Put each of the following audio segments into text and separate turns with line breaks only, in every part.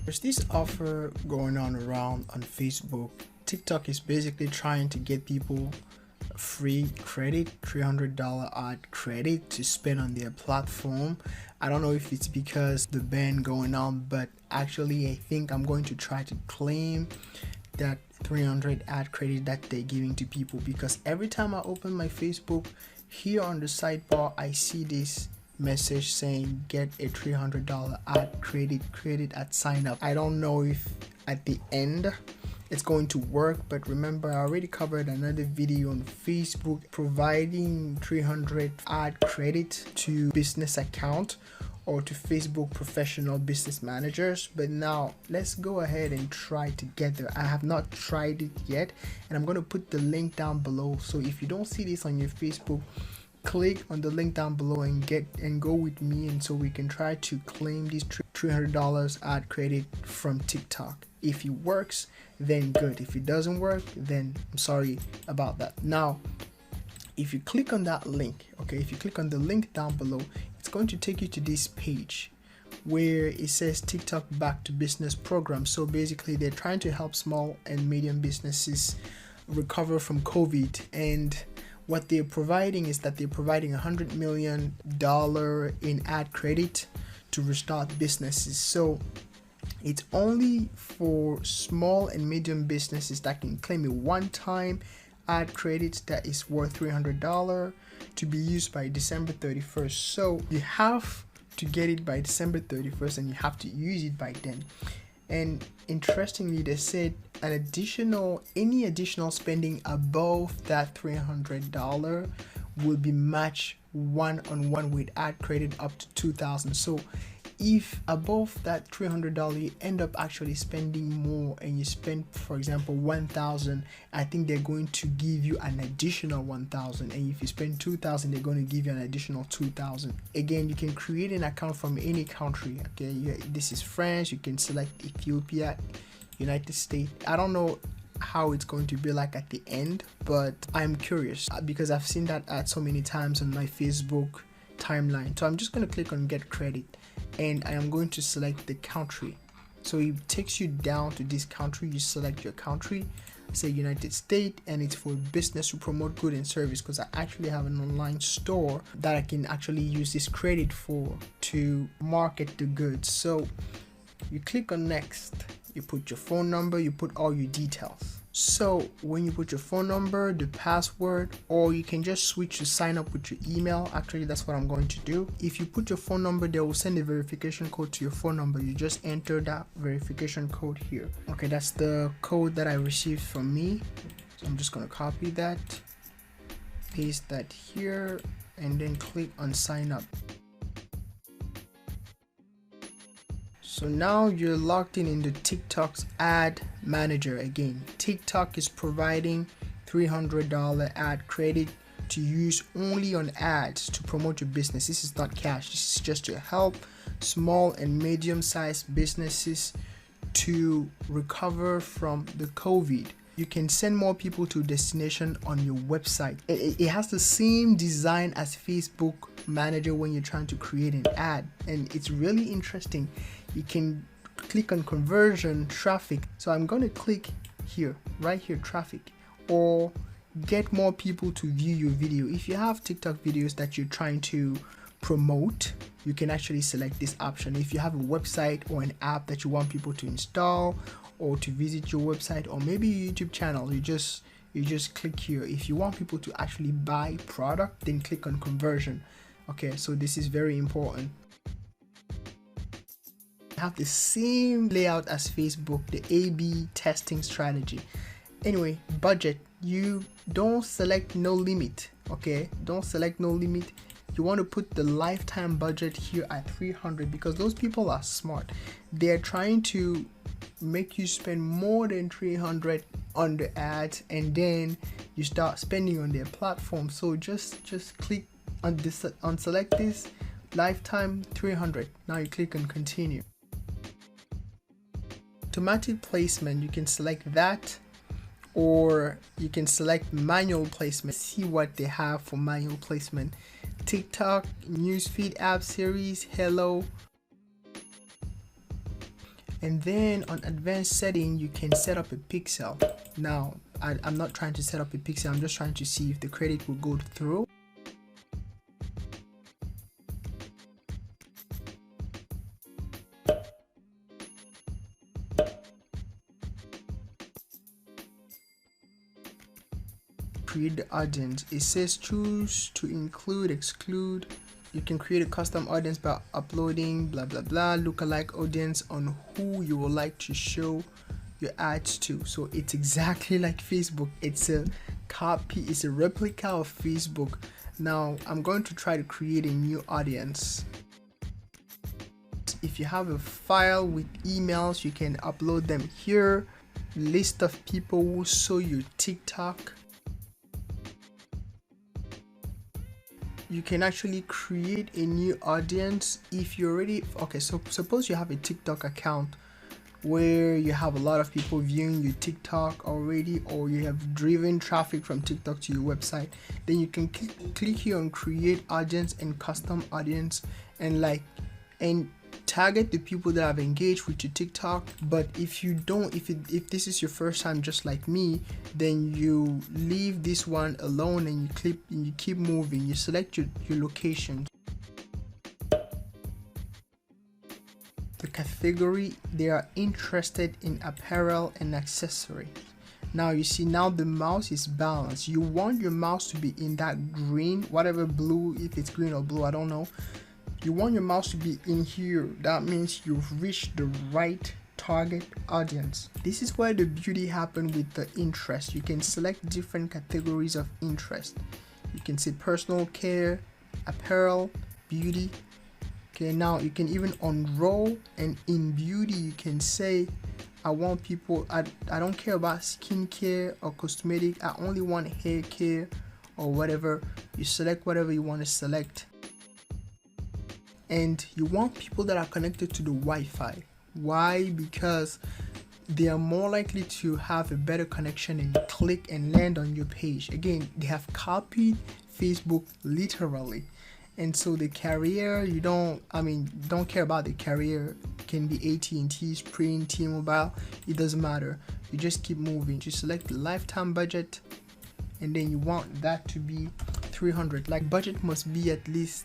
There's this offer going on around on Facebook. TikTok is basically trying to get people a free credit, $300 ad credit to spend on their platform. I don't know if it's because the ban going on, but actually I think I'm going to try to claim that 300 ad credit that they're giving to people, because every time I open my Facebook, here on the sidebar I see this message saying get a $300 ad credit created at sign up. I don't know if at the end it's going to work, but remember I already covered another video on Facebook providing 300 ad credit to business account or to Facebook professional business managers. But now let's go ahead and try together. I have not tried it yet, and I'm going to put the link down below. So if you don't see this on your Facebook, click on the link down below and go with me, and so we can try to claim these $300 ad credit from TikTok. If it works, then good. If it doesn't work, then I'm sorry about that. Now if you click on that link, okay, if you click on the link down below, it's going to take you to this page where it says TikTok Back to Business program. So basically they're trying to help small and medium businesses recover from COVID, and what they're providing is that they're providing $100 million in ad credit to restart businesses. So it's only for small and medium businesses that can claim a one-time ad credit that is worth $300 to be used by December 31st. So you have to get it by December 31st and you have to use it by then. And interestingly, they said any additional spending above that $300 will be matched one-on-one with ad credit up to $2,000. So if above that $300 you end up actually spending more and you spend, for example, $1,000, I think they're going to give you an additional $1,000, and if you spend $2,000 they're going to give you an additional $2,000. Again, you can create an account from any country. Okay, this is France, you can select Ethiopia, United States. I don't know how it's going to be like at the end, but I'm curious because I've seen that ad so many times on my Facebook timeline. So I'm just going to click on get credit, and I am going to select the country. So it takes you down to this country. You select your country, say United States, and it's for business to promote good and service, because I actually have an online store that I can actually use this credit for to market the goods. So you click on next, you put your phone number, you put all your details. So when you put your phone number, the password, or you can just switch to sign up with your email. Actually, that's what I'm going to do. If you put your phone number, they will send a verification code to your phone number. You just enter that verification code here. Okay, that's the code that I received from me. So I'm just going to copy that, paste that here, and then click on sign up. So now you're logged in the TikTok's ad manager. Again, TikTok is providing $300 ad credit to use only on ads to promote your business. This is not cash. This is just to help small and medium-sized businesses to recover from the COVID. You can send more people to a destination on your website. It has the same design as Facebook Manager when you're trying to create an ad, and it's really interesting. You can click on conversion, traffic. So I'm going to click here, right here, traffic, or get more people to view your video. If you have TikTok videos that you're trying to promote, you can actually select this option. If you have a website or an app that you want people to install or to visit your website, or maybe your YouTube channel, you just click here. If you want people to actually buy product, then click on conversion. Okay, so this is very important. Have the same layout as Facebook, the A/B testing strategy. Anyway, budget, you don't select no limit. Okay, don't select no limit. You want to put the lifetime budget here at 300, because those people are smart. They're trying to make you spend more than 300 on the ads, and then you start spending on their platform. So just click on this, on select this lifetime 300. Now you click on continue. Automatic placement, you can select that, or you can select manual placement. See what they have for manual placement. TikTok, newsfeed, app series, hello. And then on advanced setting, you can set up a pixel. Now, I'm not trying to set up a pixel, I'm just trying to see if the credit will go through. Create the audience. It says choose to include, exclude. You can create a custom audience by uploading blah blah blah lookalike audience on who you would like to show your ads to. So it's exactly like Facebook. It's a copy, it's a replica of Facebook. Now I'm going to try to create a new audience. If you have a file with emails, you can upload them here. List of people who saw your TikTok. You can actually create a new audience if you already, okay, so suppose you have a TikTok account where you have a lot of people viewing your TikTok already, or you have driven traffic from TikTok to your website. Then you can click here on create audience and custom audience, and target the people that have engaged with your TikTok. But if you don't, if this is your first time just like me, then you leave this one alone and you keep moving. You select your location, the category. They are interested in apparel and accessory. Now you see, now the mouse is balanced. You want your mouse to be in that green, whatever blue, if it's green or blue, I don't know. You want your mouse to be in here. That means you've reached the right target audience. This is where the beauty happens with the interest. You can select different categories of interest. You can say personal care, apparel, beauty. Okay, now you can even unroll, and in beauty you can say, I want people, I don't care about skincare or cosmetic, I only want hair care or whatever. You select whatever you want to select. And you want people that are connected to the Wi-Fi. Why? Because they are more likely to have a better connection and click and land on your page. Again, they have copied Facebook literally. And so the carrier, you don't care about the carrier. It can be AT&T, Sprint, T-Mobile, it doesn't matter. You just keep moving. You select the lifetime budget, and then you want that to be 300. Like, budget must be at least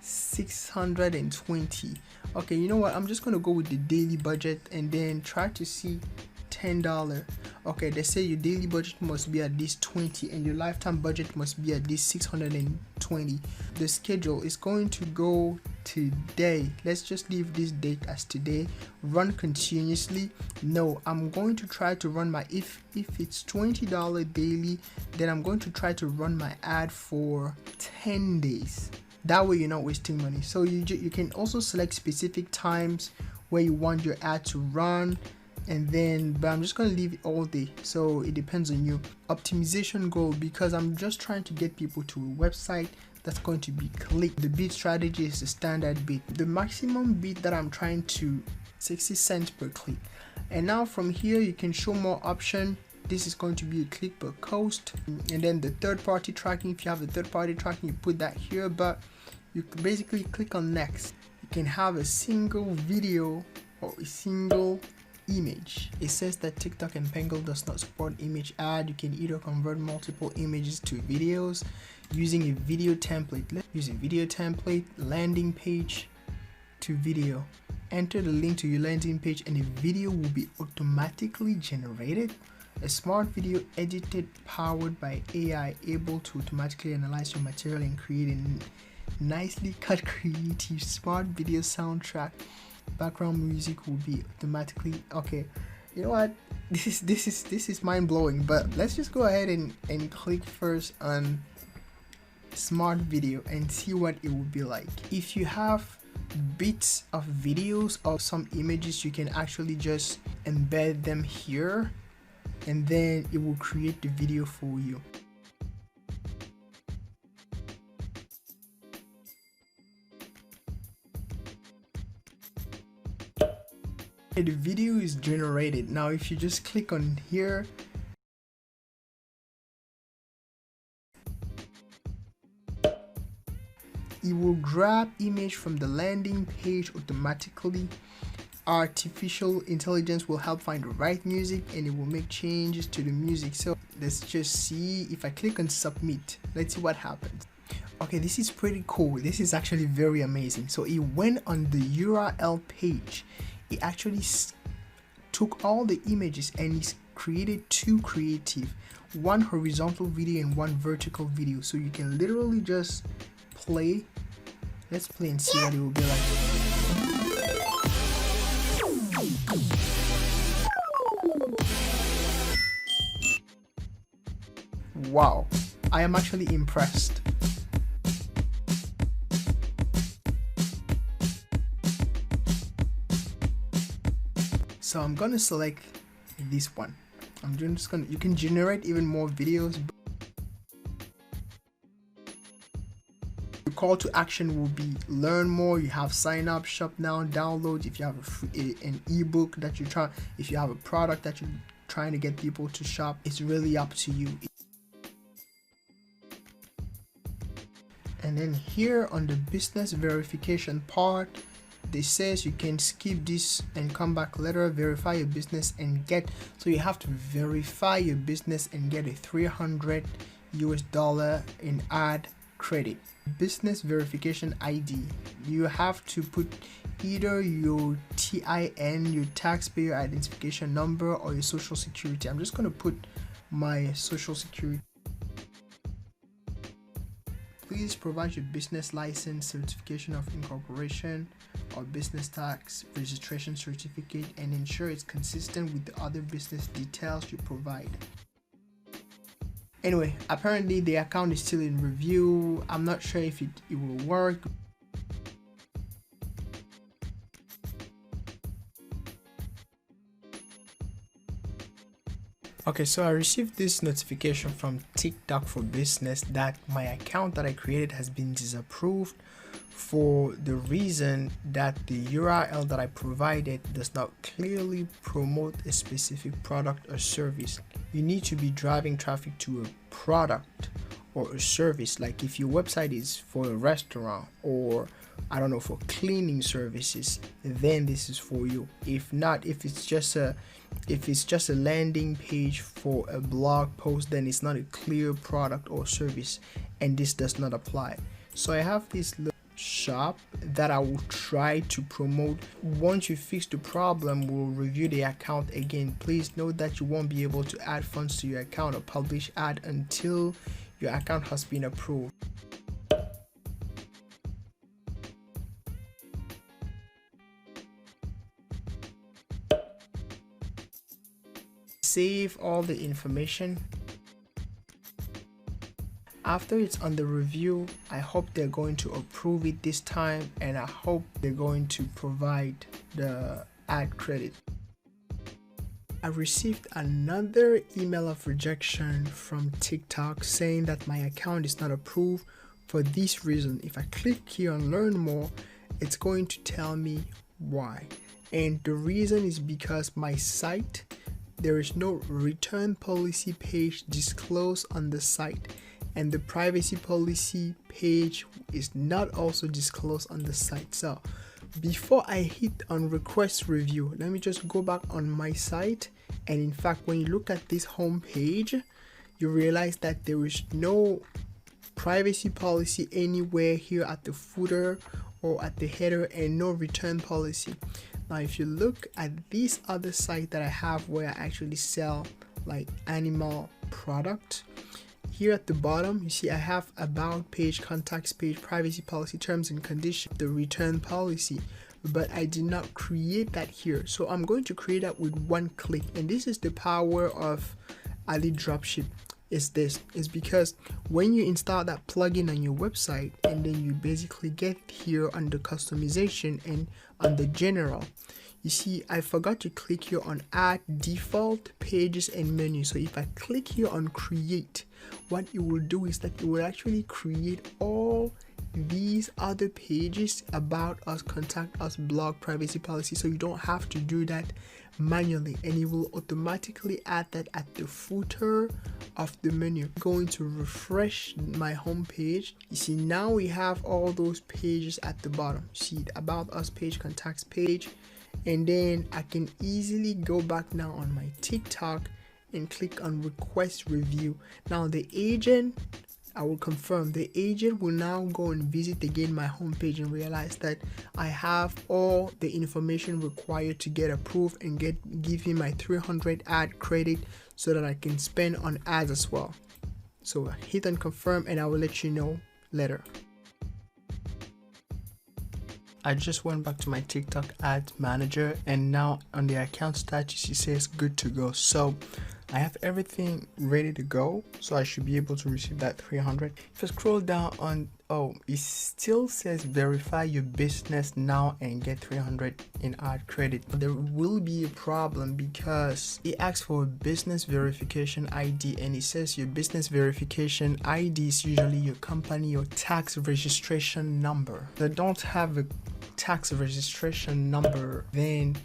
620. Okay, you know what, I'm just gonna go with the daily budget and then try to see $10. Okay, they say your daily budget must be at least 20 and your lifetime budget must be at least 620. The schedule is going to go today. Let's just leave this date as today. Run continuously. No, I'm going to try to run my, if it's $20 daily, then I'm going to try to run my ad for 10 days. That way you're not wasting money. So you can also select specific times where you want your ad to run, and then, but I'm just going to leave it all day, so it depends on you. Optimization goal, because I'm just trying to get people to a website that's going to be clicked. The bid strategy is the standard bid. The maximum bid that I'm trying to, 60 cents per click. And now from here you can show more option. This is going to be a click per cost. And then the third party tracking, if you have the third party tracking, you put that here, but you basically click on next. You can have a single video or a single image. It says that TikTok and Pengle does not support image ad. You can either convert multiple images to videos using a video template. Let's use a video template, landing page to video. Enter the link to your landing page and a video will be automatically generated. A smart video edited, powered by AI, able to automatically analyze your material and create a nicely cut, creative, smart video soundtrack. Background music will be automatically, okay, you know what, this is mind-blowing, but let's just go ahead and click first on smart video and see what it will be like. If you have bits of videos or some images, you can actually just embed them here and then it will create the video for you. The video is generated. Now if you just click on here, it will grab image from the landing page automatically artificial intelligence will help find the right music and it will make changes to the music. So let's just see. If I click on submit, let's see what happens. Okay, this is pretty cool. This is actually very amazing. So it went on the URL page. It actually took all the images and it created two creative, one horizontal video and one vertical video. So you can literally just play. Let's play and see what it will be like. Wow, I am actually impressed. So I'm gonna select this one. You can generate even more videos. The call to action will be learn more. You have sign up, shop now, download. If you have an ebook that you try, if you have a product that you're trying to get people to shop, it's really up to you. And then here on the business verification part, this says you can skip this and come back later, verify your business and get, so you have to verify your business and get a $300 in ad credit. Business verification ID, you have to put either your TIN, your taxpayer identification number, or your social security. I'm just going to put my social security. Please provide your business license, certification of incorporation, or business tax registration certificate, and ensure it's consistent with the other business details you provide. Anyway, apparently the account is still in review. I'm not sure if it will work. Okay, so I received this notification from TikTok for Business that my account that I created has been disapproved for the reason that the URL that I provided does not clearly promote a specific product or service. You need to be driving traffic to a product or a service. Like if your website is for a restaurant or I don't know, for cleaning services, then this is for you. If not, if it's just a landing page for a blog post, then it's not a clear product or service, and this does not apply. So I have this little shop that I will try to promote. Once you fix the problem, we'll review the account again. Please note that you won't be able to add funds to your account or publish ad until your account has been approved. Save all the information. After it's under review, I hope they're going to approve it this time, and I hope they're going to provide the ad credit. I received another email of rejection from TikTok saying that my account is not approved for this reason. If I click here on learn more, it's going to tell me why. And the reason is because my site, there is no return policy page disclosed on the site, and the privacy policy page is not also disclosed on the site. So before I hit on request review, let me just go back on my site, and in fact when you look at this home page, you realize that there is no privacy policy anywhere here at the footer or at the header, and no return policy. Now if you look at this other site that I have where I actually sell like animal product, here at the bottom you see I have about page, contacts page, privacy policy, terms and conditions, the return policy, but I did not create that here. So I'm going to create that with one click, and this is the power of Ali Dropship. Is because when you install that plugin on your website, and then you basically get here on the customization and on the general, you see I forgot to click here on add default pages and menu. So if I click here on create, what it will do is that it will actually create all these other pages, about us, contact us, blog, privacy policy, so you don't have to do that manually, and it will automatically add that at the footer of the menu. I'm going to refresh my home page. You see now we have all those pages at the bottom. See the about us page, contacts page, And then I can easily go back now on my TikTok and click on request review. Now the agent, I will confirm, the agent will now go and visit again my homepage and realize that I have all the information required to get approved and give him my 300 ad credit so that I can spend on ads as well. So hit on confirm and I will let you know later. I just went back to my TikTok ads manager, and now on the account status it says good to go. So I have everything ready to go, so I should be able to receive that 300. If I scroll down on, it still says verify your business now and get 300 in ad credit. There will be a problem because it asks for a business verification ID, and it says your business verification ID is usually your company or tax registration number. If I don't have a tax registration number, then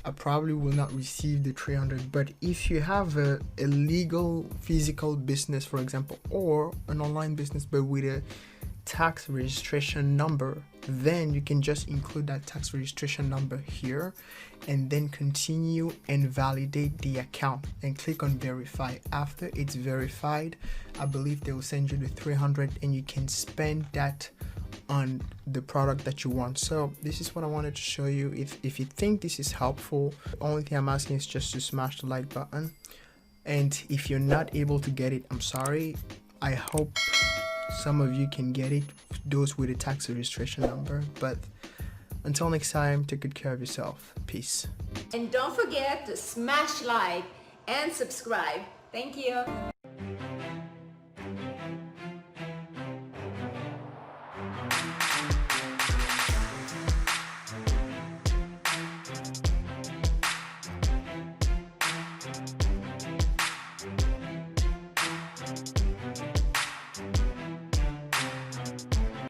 I probably will not receive the 300. But if you have a legal physical business, for example, or an online business but with a tax registration number, then you can just include that tax registration number here and then continue and validate the account and click on verify. After it's verified, I believe they will send you the 300 and you can spend that on the product that you want. So this is what I wanted to show you. If you think this is helpful, the only thing I'm asking is just to smash the like button. And if you're not able to get it, I'm sorry. I hope some of you can get it, those with a tax registration number. But until next time, take good care of yourself. Peace.
And don't forget to smash like and subscribe. Thank you.